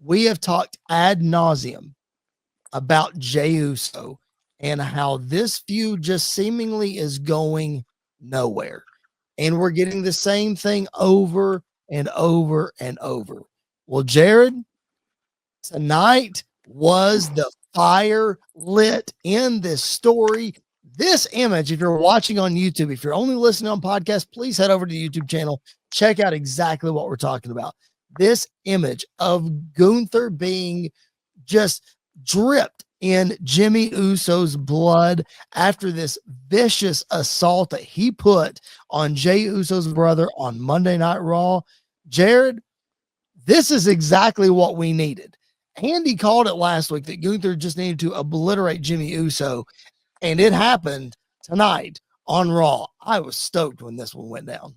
we have talked ad nauseum about Jey Uso and how this feud just seemingly is going nowhere. And we're getting the same thing over and over and over. Well, Jared, tonight was the fire lit in this story. This image, if you're watching on YouTube, if you're only listening on podcast, please head over to the YouTube channel. Check out exactly what we're talking about. This image of Gunther being just dripped in Jimmy Uso's blood after this vicious assault that he put on Jey Uso's brother on Monday Night Raw. Jared, this is exactly what we needed. Andy called it last week that Gunther just needed to obliterate Jimmy Uso, and it happened tonight on Raw. I was stoked when this one went down.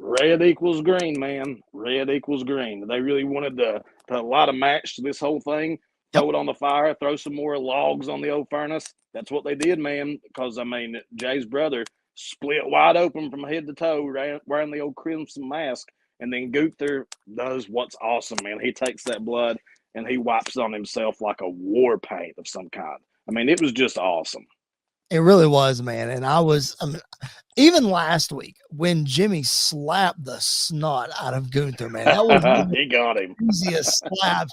Red equals green, man. Red equals green. They really wanted to put a lot of match to this whole thing, throw it on the fire, throw some more logs on the old furnace. That's what they did, man, because, I mean, Jay's brother split wide open from head to toe, wearing the old crimson mask, and then Gunther does what's awesome, man. He takes that blood and he wipes it on himself like a war paint of some kind. I mean, it was just awesome. It really was, man. And I mean, even last week when Jimmy slapped the snot out of Gunther, man, that was he got him. Easiest slaps.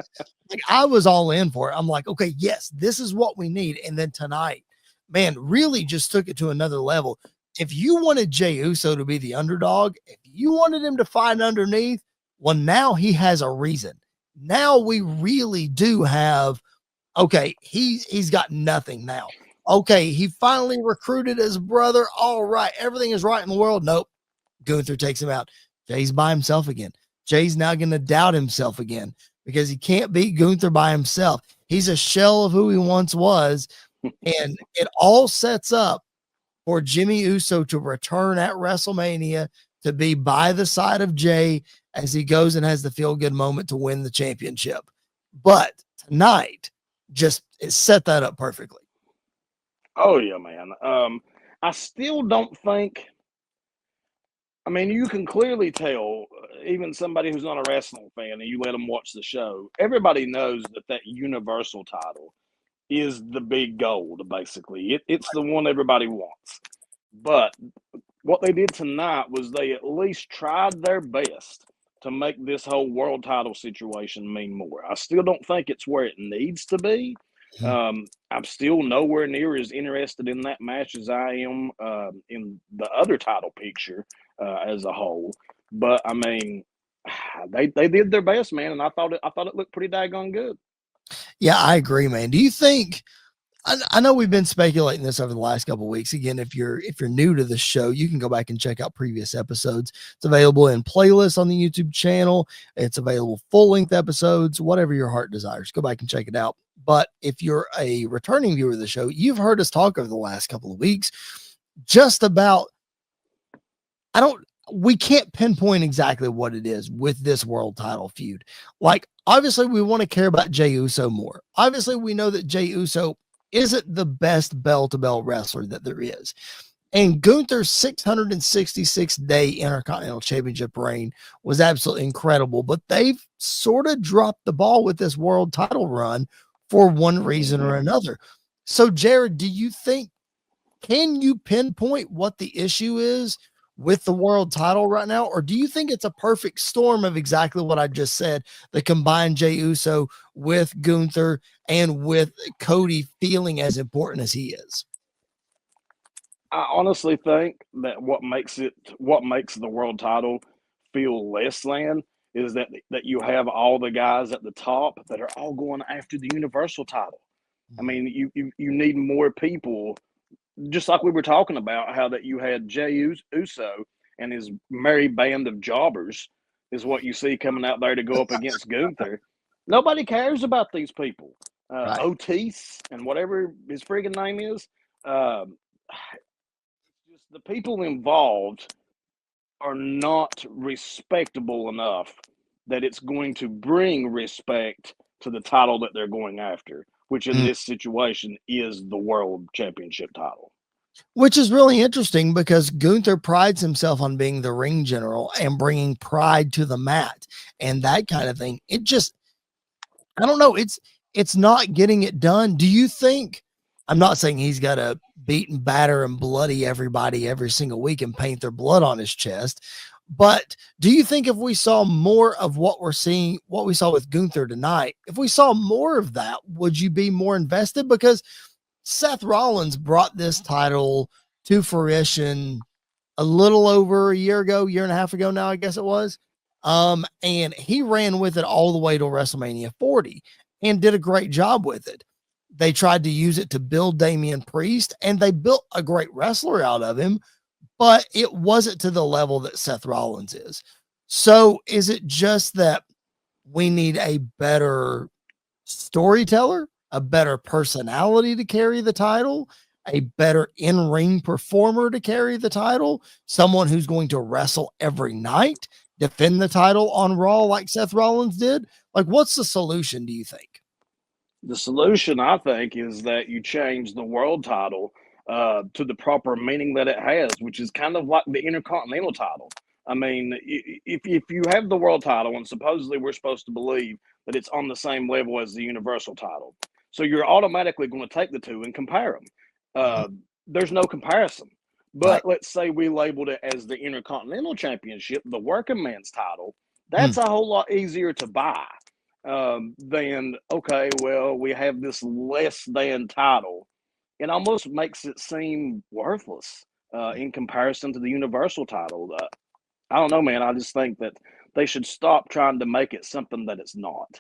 Like, I was all in for it. I'm like, okay, yes, this is what we need. And then tonight, man, really just took it to another level. If you wanted Jey Uso to be the underdog, if you wanted him to fight underneath, well, now he has a reason. Now we really do have, okay, he's got nothing now. Okay, he finally recruited his brother. All right, everything is right in the world. Nope. Gunther takes him out. Jay's by himself again. Jay's now going to doubt himself again because he can't beat Gunther by himself. He's a shell of who he once was, and it all sets up for Jimmy Uso to return at WrestleMania to be by the side of Jay as he goes and has the feel-good moment to win the championship. But tonight just it set that up perfectly. Oh, yeah, man. I still don't think, I mean, you can clearly tell, even somebody who's not a wrestling fan, and you let them watch the show, everybody knows that Universal title is the big gold, basically. It's the one everybody wants. But what they did tonight was they at least tried their best to make this whole world title situation mean more. I still don't think it's where it needs to be. I'm still nowhere near as interested in that match as I am in the other title picture as a whole. But I mean, they did their best, man, and I thought it looked pretty daggone good. Yeah, I agree, man. Do you think? I know we've been speculating this over the last couple of weeks. Again, if you're new to the show, you can go back and check out previous episodes. It's available in playlists on the YouTube channel. It's available full-length episodes, whatever your heart desires. Go back and check it out. But if you're a returning viewer of the show, you've heard us talk over the last couple of weeks just about, we can't pinpoint exactly what it is with this world title feud. Like, obviously, we want to care about Jey Uso more. Obviously, we know that Jey Uso isn't the best bell-to-bell wrestler that there is. And Gunther's 666-day Intercontinental Championship reign was absolutely incredible, but they've sort of dropped the ball with this world title run for one reason or another. So, Jared, do you think, can you pinpoint what the issue is with the world title right now? Or do you think it's a perfect storm of exactly what I just said, the combined Jey Uso with Gunther and with Cody feeling as important as he is? I honestly think that what makes the world title feel less than is that you have all the guys at the top that are all going after the Universal title. I mean, you need more people, just like we were talking about, how that you had Jey Uso and his merry band of jobbers is what you see coming out there to go up against Gunther. Nobody cares about these people. Right. Otis and whatever his friggin' name is. Just the people involved are not respectable enough that it's going to bring respect to the title that they're going after, which in this situation is the world championship title. Which is really interesting because Gunther prides himself on being the ring general and bringing pride to the mat and that kind of thing. I don't know. It's not getting it done. Do you think? I'm not saying he's got to beat and batter and bloody everybody every single week and paint their blood on his chest. But do you think if we saw more of what we're seeing, what we saw with Gunther tonight, if we saw more of that, would you be more invested? Because Seth Rollins brought this title to fruition a little over a year ago, year and a half ago now, I guess it was. And he ran with it all the way to WrestleMania 40 and did a great job with it. They tried to use it to build Damian Priest, and they built a great wrestler out of him, but it wasn't to the level that Seth Rollins is. So is it just that we need a better storyteller, a better personality to carry the title, a better in-ring performer to carry the title, someone who's going to wrestle every night, defend the title on Raw like Seth Rollins did? Like, what's the solution, do you think? The solution, I think, is that you change the world title to the proper meaning that it has, which is kind of like the Intercontinental title. I mean, if you have the world title, and supposedly we're supposed to believe that it's on the same level as the Universal title, so you're automatically going to take the two and compare them. There's no comparison. But Right. let's say we labeled it as the Intercontinental Championship, the working man's title. That's a whole lot easier to buy than, okay, well, we have this less than title. It almost makes it seem worthless in comparison to the Universal title. I don't know, man. I just think that they should stop trying to make it something that it's not.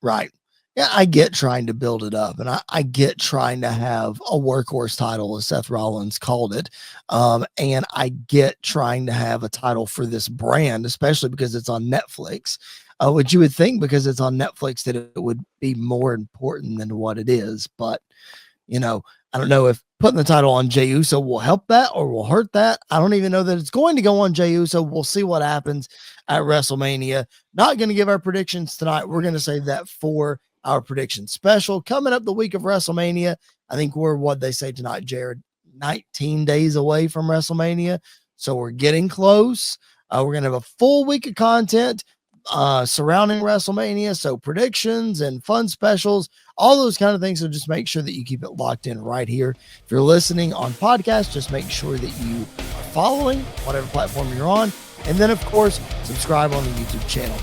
Right. Yeah, I get trying to build it up, and I get trying to have a workhorse title, as Seth Rollins called it. And I get trying to have a title for this brand, especially because it's on Netflix. Which you would think, because it's on Netflix, that it would be more important than what it is. But, I don't know if putting the title on Jey Uso will help that or will hurt that. I don't even know that it's going to go on Jey Uso. We'll see what happens at WrestleMania. Not going to give our predictions tonight. We're going to save that for our prediction special coming up the week of WrestleMania. I think we're, what they say tonight, Jared, 19 days away from WrestleMania. So we're getting close. We're going to have a full week of content surrounding WrestleMania. So predictions and fun specials, all those kind of things. So just make sure that you keep it locked in right here. If you're listening on podcast, just make sure that you are following whatever platform you're on. And then, of course, subscribe on the YouTube channel.